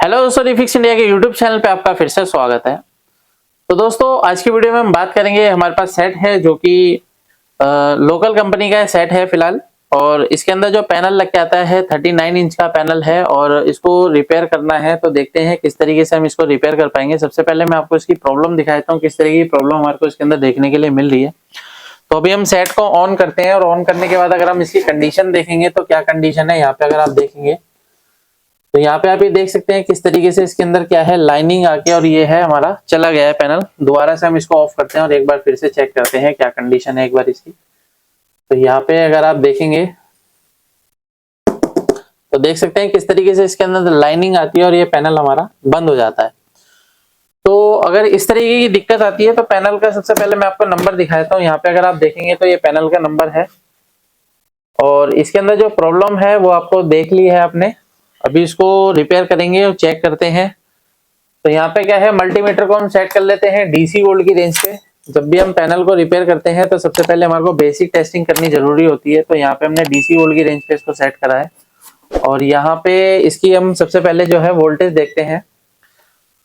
Hello दोस्तों, refix India के YouTube channel पे आपका फिर से स्वागत है। तो दोस्तों आज की वीडियो में हम बात करेंगे, हमारे पास सेट है जो कि लोकल कंपनी का सेट है फिलहाल, और इसके अंदर जो पैनल लग के आता है 39 इंच का पैनल है और इसको रिपेयर करना है। तो देखते हैं किस तरीके से हम इसको रिपेयर कर पाएंगे। सबसे पहले मैं आपको इसकी प्रॉब्लम दिखा देता हूँ, किस तरह की प्रॉब्लम हमारे को इसके अंदर देखने के लिए मिल रही है। तो अभी हम सेट को ऑन करते हैं और ऑन करने के बाद अगर हम इसकी कंडीशन देखेंगे तो क्या कंडीशन है यहाँ पे अगर आप देखेंगे तो यहाँ पे आप ये देख सकते हैं किस तरीके से इसके अंदर क्या है, लाइनिंग आके और ये है हमारा चला गया है पैनल। दोबारा से हम इसको ऑफ करते हैं और एक बार फिर से चेक करते हैं क्या कंडीशन है एक बार इसकी। तो यहाँ पे अगर आप देखेंगे तो देख सकते हैं किस तरीके से इसके अंदर लाइनिंग आती है और ये पैनल हमारा बंद हो जाता है। तो अगर इस तरीके की दिक्कत आती है तो पैनल का सबसे पहले मैं आपको नंबर दिखा देता हूँ। यहाँ पे अगर आप देखेंगे तो ये पैनल का नंबर है और इसके अंदर जो प्रॉब्लम है वो आपको देख ली है आपने। अभी इसको रिपेयर करेंगे और चेक करते हैं। तो यहाँ पे क्या है, मल्टीमीटर को हम सेट कर लेते हैं डीसी वोल्ट की रेंज पे। जब भी हम पैनल को रिपेयर करते हैं तो सबसे पहले हमारे को बेसिक टेस्टिंग करनी जरूरी होती है। तो यहाँ पे हमने डीसी वोल्ट की रेंज पे इसको सेट करा है और यहाँ पे इसकी हम सबसे पहले जो है वोल्टेज देखते हैं।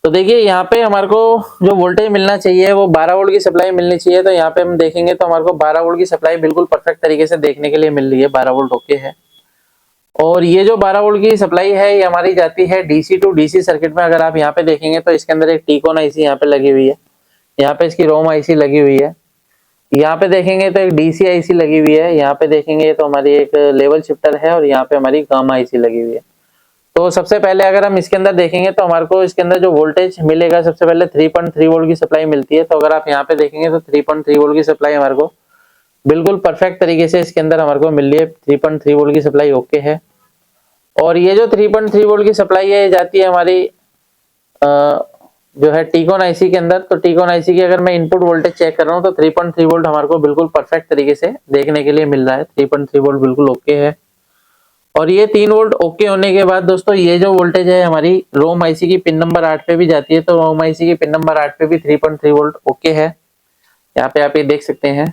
तो देखिए यहाँ पे हमारे को जो वोल्टेज मिलना चाहिए वो 12 वोल्ट की सप्लाई मिलनी चाहिए। तो यहाँ पे हम देखेंगे तो हमारे को 12 वोल्ट की सप्लाई बिल्कुल परफेक्ट तरीके से देखने के लिए मिल रही है, 12 वोल्ट ओके है। और ये जो 12 वोल्ट की सप्लाई है ये हमारी जाती है डीसी टू डीसी सर्किट में। अगर आप यहाँ पे देखेंगे तो इसके अंदर एक टीकॉन आईसी यहाँ पे लगी हुई है, यहाँ पे इसकी रोम आईसी लगी हुई है। यहाँ पे देखेंगे तो एक डीसी आईसी लगी हुई है, यहाँ पे देखेंगे तो हमारी एक लेवल शिफ्टर है और यहाँ पे हमारी गामा आईसी लगी हुई है। तो सबसे पहले अगर हम इसके अंदर देखेंगे तो हमारे को इसके अंदर जो वोल्टेज मिलेगा सबसे पहले 3.3 वोल्ट की सप्लाई मिलती है। तो अगर आप यहाँ पे देखेंगे तो 3.3 वोल्ट की सप्लाई हमारे को बिल्कुल परफेक्ट तरीके से इसके अंदर हमारे को मिल रही है। 3.3 वोल्ट की सप्लाई ओके है। और ये जो 3.3 वोल्ट की सप्लाई है ये जाती है हमारी जो है टीकॉन आईसी के अंदर। तो टीकॉन आईसी की अगर मैं इनपुट वोल्टेज चेक कर रहा हूँ तो 3.3 वोल्ट हमारे को बिल्कुल परफेक्ट तरीके से देखने के लिए मिल रहा है। 3.3 वोल्ट बिल्कुल ओके है। और ये 3 वोल्ट ओके होने के बाद दोस्तों ये जो वोल्टेज है हमारी रोम आईसी की पिन नंबर 8 पे भी जाती है। तो रोम आईसी की पिन नंबर 8 पे भी 3.3 वोल्ट ओके है, यहाँ पे आप ये देख सकते हैं।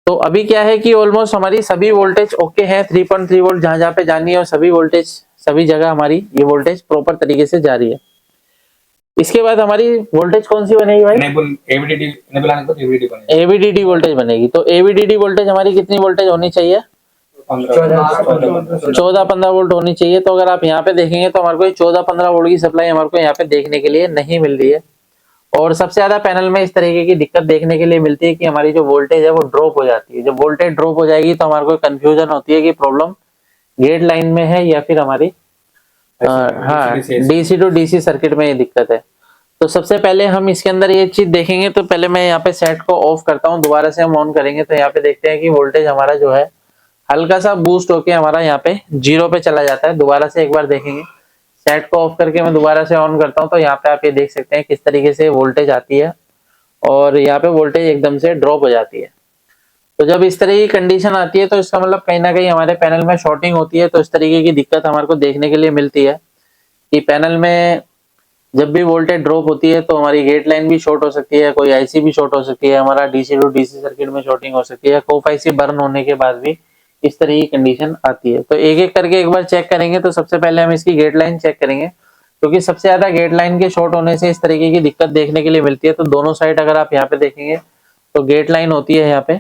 तो अभी क्या है कि ऑलमोस्ट हमारी सभी वोल्टेज ओके है, 3.3 वोल्ट जहां जहां पे जानी है और सभी वोल्टेज सभी जगह हमारी ये वोल्टेज प्रॉपर तरीके से जा रही है। इसके बाद हमारी वोल्टेज कौन सी बनेगी भाई? एबीडीडी वोल्टेज बनेगी। तो एबीडीडी वोल्टेज हमारी कितनी वोल्टेज होनी चाहिए? 14-15 वोल्ट होनी चाहिए। तो अगर आप यहाँ पे देखेंगे तो हमारे को 14-15 वोल्ट की सप्लाई हमारे को यहाँ पे देखने के लिए नहीं मिल रही है। और सबसे ज्यादा पैनल में इस तरीके की दिक्कत देखने के लिए मिलती है कि हमारी जो वोल्टेज है वो ड्रॉप हो जाती है। जब वोल्टेज ड्रॉप हो जाएगी तो हमारे को कंफ्यूजन होती है कि प्रॉब्लम गेट लाइन में है या फिर हमारी हाँ डीसी टू डीसी सर्किट में ये दिक्कत है। तो सबसे पहले हम इसके अंदर ये चीज देखेंगे। तो पहले मैं यहाँ पे सेट को ऑफ करता हूँ, दोबारा से हम ऑन करेंगे तो यहाँ पे देखते हैं कि वोल्टेज हमारा जो है हल्का सा बूस्ट होके हमारा यहाँ पे 0 पे चला जाता है। दोबारा से एक बार देखेंगे, सेट को ऑफ करके मैं दोबारा से ऑन करता हूँ तो यहाँ पे आप ये देख सकते हैं किस तरीके से वोल्टेज आती है और यहाँ पे वोल्टेज एकदम से ड्रॉप हो जाती है। तो जब इस तरह की कंडीशन आती है तो इसका मतलब कहीं ना कहीं हमारे पैनल में शॉर्टिंग होती है। तो इस तरीके की दिक्कत हमारे को देखने के लिए मिलती है कि पैनल में जब भी वोल्टेज ड्रॉप होती है तो हमारी गेट लाइन भी शॉर्ट हो सकती है, कोई आईसी भी शॉर्ट हो सकती है, हमारा डीसी टू डीसी सर्किट में शॉर्टिंग हो सकती है, कोप आईसी बर्न होने के बाद भी इस तरह की कंडीशन आती है। तो एक एक करके एक बार चेक करेंगे। तो सबसे पहले हम इसकी गेट लाइन चेक करेंगे, क्योंकि सबसे ज्यादा गेट लाइन के शॉर्ट होने से इस तरीके की दिक्कत देखने के लिए मिलती है। तो दोनों साइड अगर आप यहाँ पे देखेंगे तो गेट लाइन होती है यहाँ पे,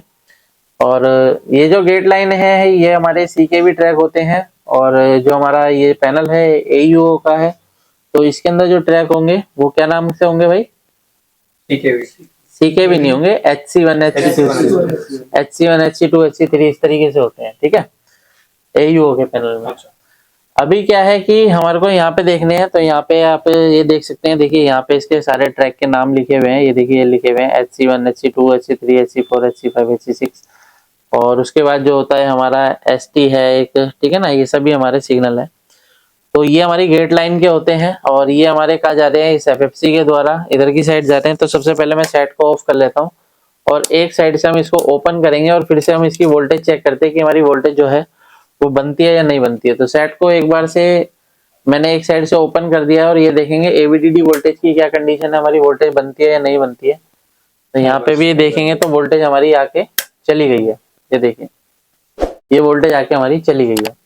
और ये जो गेट लाइन है ये हमारे सीकेवी ट्रैक होते हैं। और जो हमारा ये पैनल है एयू का है, तो इसके अंदर जो ट्रैक होंगे वो क्या नाम से होंगे भाई? सीकेवी नहीं होंगे, HC1 HC2 HC1 HC2 HC3 इस तरीके से होते हैं, ठीक है, एयू के पैनल में। अभी क्या है कि हमारे को यहाँ पे देखने हैं। तो यहाँ पे आप ये देख सकते हैं, देखिए यहाँ पे इसके सारे ट्रैक के नाम लिखे हुए हैं। ये देखिए ये लिखे हुए हैं HC1 HC2 HC3 HC4 HC5 HC6। और उसके बाद जो होता है हमारा ST है एक, ठीक है ना, ये सभी हमारे सिग्नल है। तो ये हमारी गेट लाइन के होते हैं और ये हमारे कहा जाते हैं इस FFC के द्वारा इधर की साइड जाते हैं। तो सबसे पहले मैं सेट को ऑफ कर लेता हूँ और एक साइड से हम इसको ओपन करेंगे और फिर से हम इसकी वोल्टेज चेक करते हैं कि हमारी वोल्टेज जो है वो बनती है या नहीं बनती है। तो सेट को एक बार से मैंने एक साइड से ओपन कर दिया और ये देखेंगे एबीडीडी वोल्टेज की क्या कंडीशन है, हमारी वोल्टेज बनती है या नहीं बनती है। तो यहाँ पे भी देखेंगे तो वोल्टेज हमारी आके चली गई है, ये देखिए ये वोल्टेज आके हमारी चली गई है।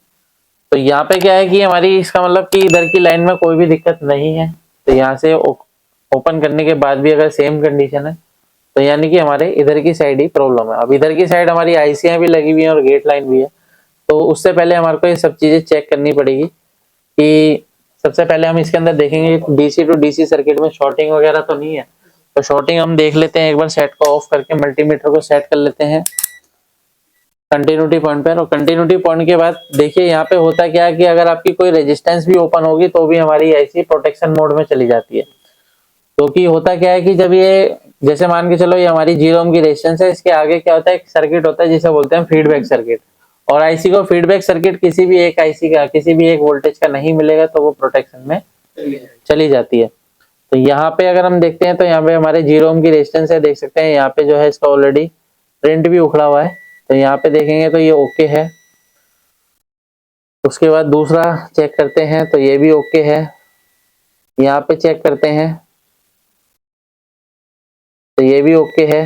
तो यहाँ पे क्या है कि हमारी इसका मतलब कि इधर की लाइन में कोई भी दिक्कत नहीं है। तो यहाँ से ओपन करने के बाद भी अगर सेम कंडीशन है तो यानी कि हमारे इधर की साइड ही प्रॉब्लम है। अब इधर की साइड हमारी आईसीआई भी लगी हुई है और गेट लाइन भी है, तो उससे पहले हमारे को ये सब चीजें चेक करनी पड़ेगी कि सबसे पहले हम इसके अंदर देखेंगे डीसी टू डीसी सर्किट में शॉर्टिंग वगैरह तो नहीं है। तो शॉर्टिंग हम देख लेते हैं, एक बार सेट को ऑफ करके मल्टीमीटर को सेट कर लेते हैं कंटिन्यूटी पॉइंट पर। और कंटिन्यूटी पॉइंट के बाद देखिए यहाँ पे होता क्या है कि अगर आपकी कोई रेजिस्टेंस भी ओपन होगी तो भी हमारी आईसी प्रोटेक्शन मोड में चली जाती है। क्योंकि होता क्या है कि जब ये जैसे मान के चलो ये हमारी 0 ओम की रेजिस्टेंस है, इसके आगे क्या होता है, एक सर्किट होता है जिसे बोलते हैं फीडबैक सर्किट। और आईसी को फीडबैक सर्किट किसी भी एक आईसी का किसी भी एक वोल्टेज का नहीं मिलेगा तो वो प्रोटेक्शन में चली जाती है। तो यहाँ पे अगर हम देखते हैं तो यहाँ पे हमारे 0 ओम की रेजिस्टेंस है, देख सकते हैं यहाँ पे जो है इसका ऑलरेडी प्रिंट भी उखड़ा हुआ है। तो यहाँ पे देखेंगे तो ये ओके है। उसके बाद दूसरा चेक करते हैं तो ये भी ओके है। यहाँ पे चेक करते हैं तो ये भी ओके है।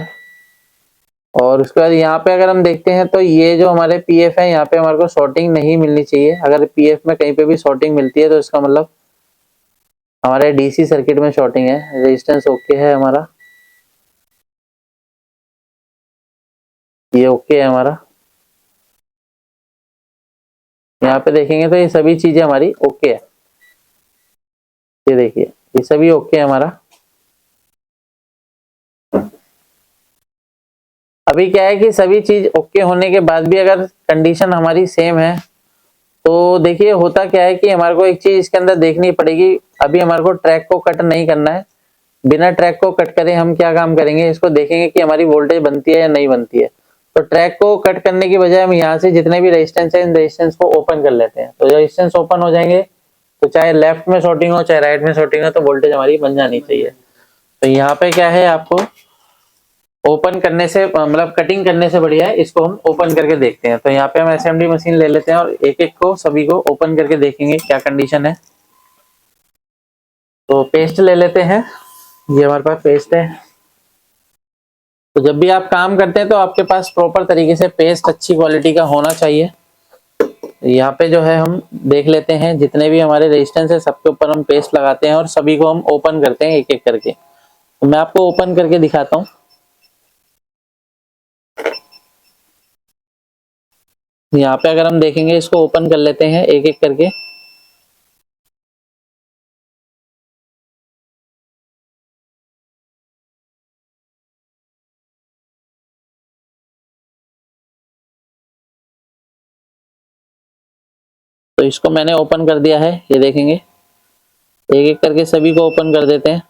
और उसके बाद यहाँ पे अगर हम देखते हैं तो ये जो हमारे पीएफ है यहाँ पे हमारे को शॉर्टिंग नहीं मिलनी चाहिए। अगर पीएफ में कहीं पे भी शॉर्टिंग मिलती है तो इसका मतलब हमारे डीसी सर्किट में शॉर्टिंग है। रेजिस्टेंस ओके है हमारा, ये ओके है हमारा। यहाँ पे देखेंगे तो ये सभी चीजें हमारी ओके है। ये देखिए ये सभी ओके है हमारा। अभी क्या है कि सभी चीज ओके होने के बाद भी अगर कंडीशन हमारी सेम है तो देखिए होता क्या है कि हमारे को एक चीज इसके अंदर देखनी पड़ेगी। अभी हमारे को ट्रैक को कट नहीं करना है, बिना ट्रैक को कट करे हम क्या काम करेंगे, इसको देखेंगे कि हमारी वोल्टेज बनती है या नहीं बनती है। तो ट्रैक को कट करने की बजाय हम यहाँ से जितने भी रेजिस्टेंस है इन रेजिस्टेंस को ओपन कर लेते हैं। तो रेजिस्टेंस ओपन हो जाएंगे तो चाहे लेफ्ट में शॉर्टिंग हो चाहे राइट में शॉर्टिंग हो तो वोल्टेज हमारी बन जानी चाहिए। तो यहाँ पे क्या है, आपको ओपन करने से मतलब कटिंग करने से बढ़िया है इसको हम ओपन करके देखते हैं। तो यहाँ पे हम एसएमडी मशीन ले लेते हैं और एक एक को सभी को ओपन करके देखेंगे क्या कंडीशन है। तो पेस्ट ले लेते हैं, ये हमारे पास पेस्ट है। तो जब भी आप काम करते हैं तो आपके पास प्रॉपर तरीके से पेस्ट अच्छी क्वालिटी का होना चाहिए। यहाँ पे जो है हम देख लेते हैं जितने भी हमारे रेजिस्टेंस है सबके ऊपर हम पेस्ट लगाते हैं और सभी को हम ओपन करते हैं एक एक करके। तो मैं आपको ओपन करके दिखाता हूँ। यहाँ पे अगर हम देखेंगे इसको ओपन कर लेते हैं एक एक करके। तो इसको मैंने ओपन कर दिया है, ये देखेंगे एक एक करके सभी को ओपन कर देते हैं।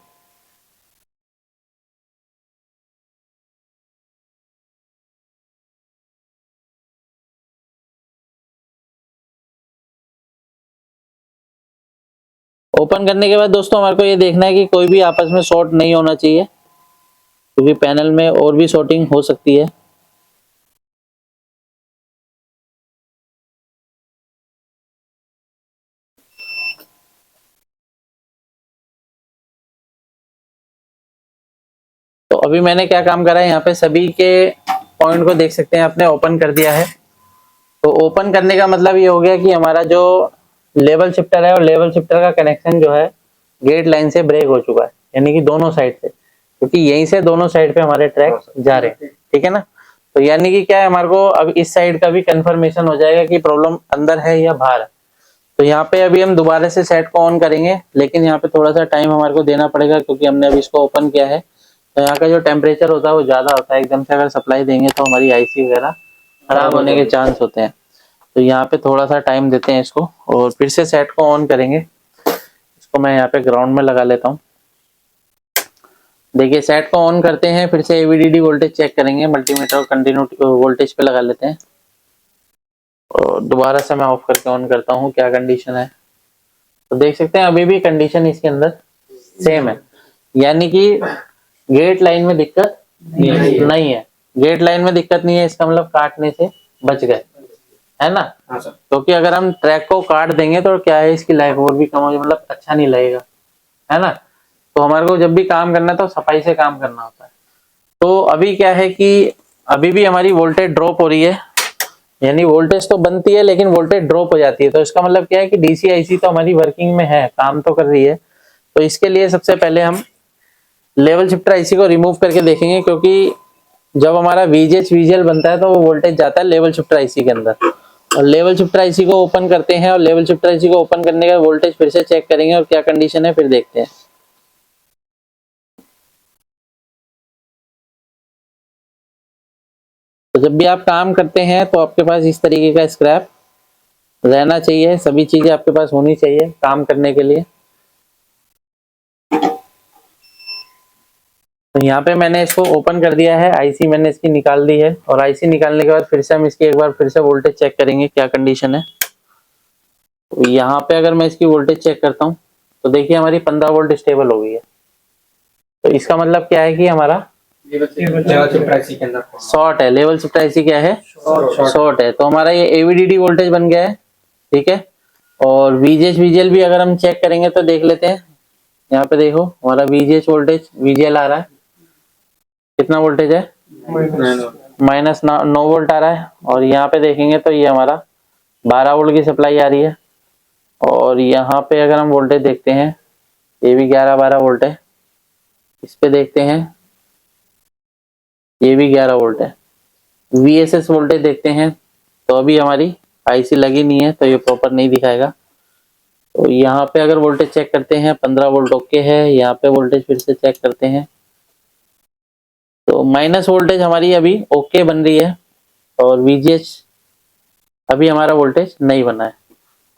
ओपन करने के बाद दोस्तों हमारे को ये देखना है कि कोई भी आपस में शॉर्ट नहीं होना चाहिए, क्योंकि पैनल में और भी शॉर्टिंग हो सकती है। तो अभी मैंने क्या काम करा है, यहाँ पे सभी के पॉइंट को देख सकते हैं आपने ओपन कर दिया है। तो ओपन करने का मतलब ये हो गया कि हमारा जो लेवल शिफ्टर है और लेवल शिफ्टर का कनेक्शन जो है गेट लाइन से ब्रेक हो चुका है, यानी कि दोनों साइड से, क्योंकि यहीं से दोनों साइड पे हमारे ट्रैक जा रहे हैं, ठीक है ना। तो यानी कि क्या है, हमारे को अब इस साइड का भी कंफर्मेशन हो जाएगा कि प्रॉब्लम अंदर है या बाहर है। तो यहाँ पे अभी हम दोबारा से सेट को ऑन करेंगे, लेकिन यहाँ पे थोड़ा सा टाइम हमारे को देना पड़ेगा क्योंकि हमने अभी इसको ओपन किया है। तो यहाँ का जो टेम्परेचर होता है वो ज्यादा होता है, एकदम से अगर सप्लाई देंगे तो हमारी आईसी वगैरह खराब होने के चांस होते हैं। तो यहाँ पे थोड़ा सा टाइम देते हैं इसको और फिर से सेट को ऑन करेंगे। इसको मैं यहाँ पे ग्राउंड में लगा लेता हूँ। देखिए सेट को ऑन करते हैं, फिर से एवीडीडी वोल्टेज चेक करेंगे, मल्टीमीटर कंटिन्यू वोल्टेज पे लगा लेते हैं और दोबारा से मैं ऑफ करके ऑन करता हूँ क्या कंडीशन है। तो देख सकते हैं अभी भी कंडीशन इसके अंदर सेम है, यानी कि गेट लाइन में दिक्कत नहीं है। गेट लाइन में दिक्कत नहीं है, इसका मतलब काटने से बच गए, है ना। क्योंकि अगर हम ट्रैक को काट देंगे तो क्या है, इसकी लाइफ और भी कम होगी, मतलब अच्छा नहीं लगेगा, है ना। तो हमारे को जब भी काम करना है तो सफाई से काम करना होता है। तो अभी क्या है कि अभी भी हमारी वोल्टेज ड्रॉप हो रही है, यानी वोल्टेज तो बनती है लेकिन वोल्टेज ड्रॉप हो जाती है। तो इसका मतलब क्या है कि डीसी आईसी तो हमारी वर्किंग में है, काम तो कर रही है। तो इसके लिए सबसे पहले हम लेवल शिफ्टर आईसी को रिमूव करके देखेंगे, क्योंकि जब हमारा वीजीएच वीजीएल बनता है तो वो वोल्टेज जाता है लेवल शिफ्टर आईसी के अंदर। और लेवल शिफ्टर आईसी को ओपन करते हैं और लेवल शिफ्टर आईसी को ओपन करने का वोल्टेज फिर से चेक करेंगे और क्या कंडीशन है फिर देखते हैं। तो जब भी आप काम करते हैं तो आपके पास इस तरीके का स्क्रैप रहना चाहिए, सभी चीजें आपके पास होनी चाहिए काम करने के लिए। तो यहाँ पे मैंने इसको ओपन कर दिया है, आईसी मैंने इसकी निकाल दी है और आईसी निकालने के बाद फिर से हम इसकी एक बार फिर से वोल्टेज चेक करेंगे क्या कंडीशन है। तो यहाँ पे अगर मैं इसकी वोल्टेज चेक करता हूँ तो देखिए हमारी 15 वोल्ट स्टेबल हो गई है। तो इसका मतलब क्या है कि हमारा शॉर्ट है। लेवल शिफ्ट आईसी क्या है, शॉर्ट है। तो हमारा ये एवीडीडी वोल्टेज बन गया है, ठीक है। और वीजीएच वीजीएल भी अगर हम चेक करेंगे तो देख लेते हैं। यहाँ पे देखो हमारा वीजीएच वोल्टेज वीजीएल आ रहा है, कितना वोल्टेज है, -9 वोल्ट आ रहा है। और यहाँ पे देखेंगे तो ये हमारा 12 वोल्ट की सप्लाई आ रही है। और यहाँ पे अगर हम वोल्टेज देखते हैं ये भी 11-12 वोल्ट है। इस पे देखते हैं ये भी 11 वोल्ट है। वीएसएस वोल्टेज देखते हैं तो अभी हमारी आईसी लगी नहीं है तो ये प्रॉपर नहीं दिखाएगा। तो यहाँ पे अगर वोल्टेज चेक करते हैं 15 वोल्ट ओके है। यहाँ पे वोल्टेज फिर से चेक करते हैं तो माइनस वोल्टेज हमारी अभी ओके बन रही है और वीजीएच अभी हमारा वोल्टेज नहीं बना है।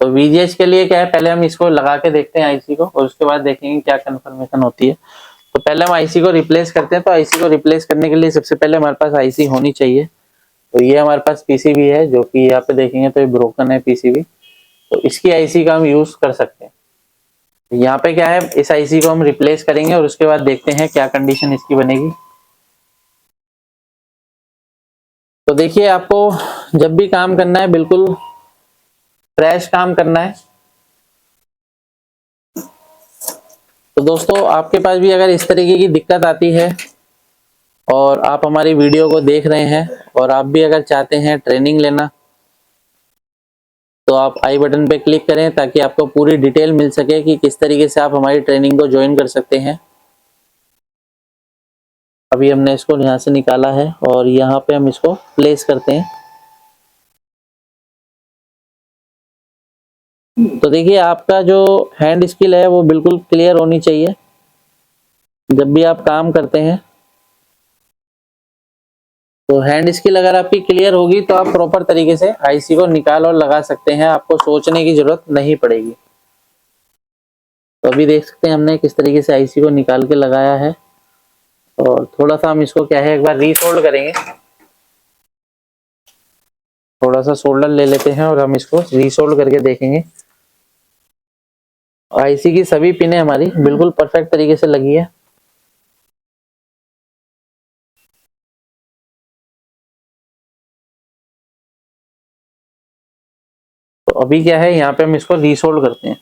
तो वीजीएच के लिए क्या है, पहले हम इसको लगा के देखते हैं आईसी को और उसके बाद देखेंगे क्या कंफर्मेशन होती है। तो पहले हम आईसी को रिप्लेस करते हैं। तो आईसी को रिप्लेस करने के लिए सबसे पहले हमारे पास आईसी होनी चाहिए। तो ये हमारे पास पीसीबी है जो कि यहाँ पे देखेंगे तो ये ब्रोकन है पीसीबी। तो इसकी आईसी का हम यूज कर सकते हैं। यहाँ पे क्या है, इस आईसी को हम रिप्लेस करेंगे और उसके बाद देखते हैं क्या कंडीशन इसकी बनेगी। तो देखिए आपको जब भी काम करना है बिल्कुल फ्रेश काम करना है। तो दोस्तों आपके पास भी अगर इस तरीके की दिक्कत आती है और आप हमारी वीडियो को देख रहे हैं और आप भी अगर चाहते हैं ट्रेनिंग लेना तो आप आई बटन पे क्लिक करें ताकि आपको पूरी डिटेल मिल सके कि किस तरीके से आप हमारी ट्रेनिंग को ज्वाइन कर सकते हैं। अभी हमने इसको यहाँ से निकाला है और यहाँ पे हम इसको प्लेस करते हैं। तो देखिए आपका जो हैंड स्किल है वो बिल्कुल क्लियर होनी चाहिए जब भी आप काम करते हैं। तो हैंड स्किल अगर आपकी क्लियर होगी तो आप प्रॉपर तरीके से आईसी को निकाल और लगा सकते हैं, आपको सोचने की जरूरत नहीं पड़ेगी। तो अभी देख सकते हैं हमने किस तरीके से आईसी को निकाल के लगाया है। और थोड़ा सा हम इसको क्या है एक बार रीसोल्ड करेंगे। थोड़ा सा सोल्डर ले लेते हैं और हम इसको रीसोल्ड करके देखेंगे। आईसी की सभी पिनें हमारी बिल्कुल परफेक्ट तरीके से लगी है। तो अभी क्या है यहाँ पे हम इसको रीसोल्ड करते हैं।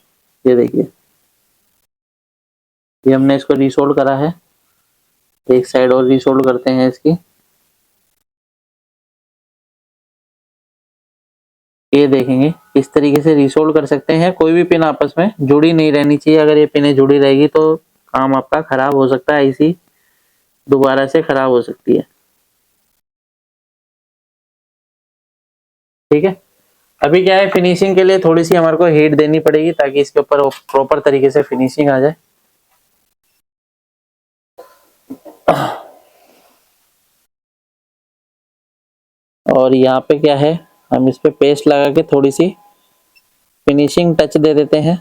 ये देखिए ये हमने इसको रीसोल्ड करा है। एक साइड और रीसोल्ड करते हैं इसकी। ये देखेंगे इस तरीके से रीसोल्ड कर सकते हैं। कोई भी पिन आपस में जुड़ी नहीं रहनी चाहिए। अगर ये पिनें जुड़ी रहेगी तो काम आपका खराब हो सकता है, आईसी दोबारा से खराब हो सकती है। ठीक है, अभी क्या है फिनिशिंग के लिए थोड़ी सी हमारे को हीट देनी पड़ेगी ताकि इसके ऊपर प्रॉपर तरीके से फिनिशिंग आ जाए। और यहाँ पे क्या है हम इस पे पेस्ट लगा के थोड़ी सी फिनिशिंग टच दे देते हैं।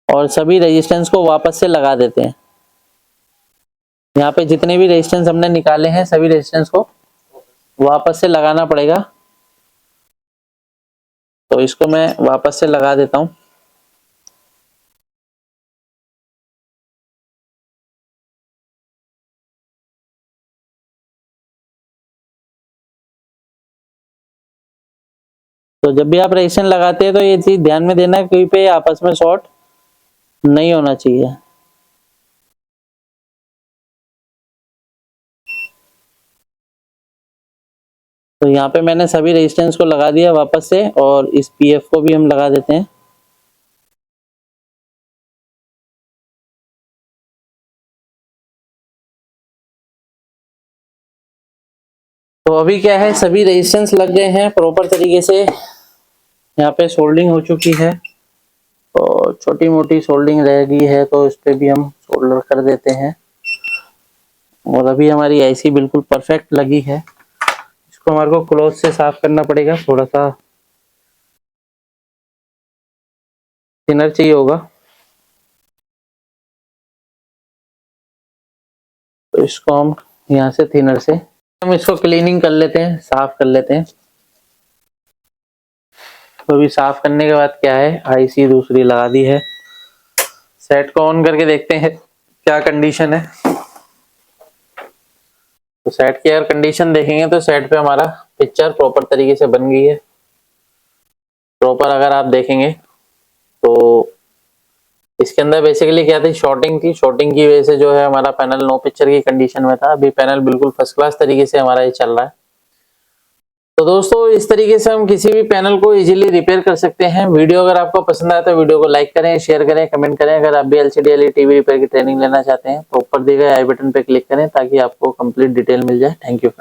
और सभी रेजिस्टेंस को वापस से लगा देते हैं। यहाँ पे जितने भी रेजिस्टेंस हमने निकाले हैं सभी रेजिस्टेंस को वापस से लगाना पड़ेगा। तो इसको मैं वापस से लगा देता हूँ। तो जब भी आप रेजिस्टेंस लगाते हैं तो ये चीज ध्यान में देना कहीं पे आपस में शॉर्ट नहीं होना चाहिए। तो यहाँ पे मैंने सभी रेजिस्टेंस को लगा दिया वापस से, और इस पीएफ को भी हम लगा देते हैं। तो अभी क्या है, सभी रेजिस्टेंस लग गए हैं प्रॉपर तरीके से। यहाँ पे सोल्डिंग हो चुकी है, और छोटी मोटी सोल्डिंग रह गई है तो इस पे भी हम सोल्डर कर देते हैं। और अभी हमारी आईसी बिल्कुल परफेक्ट लगी है। इसको हमारे को क्लॉथ से साफ करना पड़ेगा, थोड़ा सा थिनर चाहिए होगा, तो इसको हम यहाँ से थिनर से हम इसको क्लीनिंग कर लेते हैं, साफ कर लेते हैं। तो अभी साफ करने के बाद क्या है, आईसी दूसरी लगा दी है। सेट को ऑन करके देखते हैं क्या कंडीशन है। तो सेट की अगर कंडीशन देखेंगे तो सेट पे हमारा पिक्चर प्रॉपर तरीके से बन गई है। प्रॉपर अगर आप देखेंगे तो इसके अंदर बेसिकली क्या थी, शॉर्टिंग थी। शॉर्टिंग की वजह से जो है हमारा पैनल नो पिक्चर की कंडीशन में था। अभी पैनल बिल्कुल फर्स्ट क्लास तरीके से हमारा ये चल रहा है। तो दोस्तों इस तरीके से हम किसी भी पैनल को इजीली रिपेयर कर सकते हैं। वीडियो अगर आपको पसंद आए तो वीडियो को लाइक करें, शेयर करें, कमेंट करें। अगर आप भी एलसीडी एलईडी टीवी रिपेयर की ट्रेनिंग लेना चाहते हैं तो ऊपर दिए गए आई बटन पर क्लिक करें ताकि आपको कंप्लीट डिटेल मिल जाए। Thank you.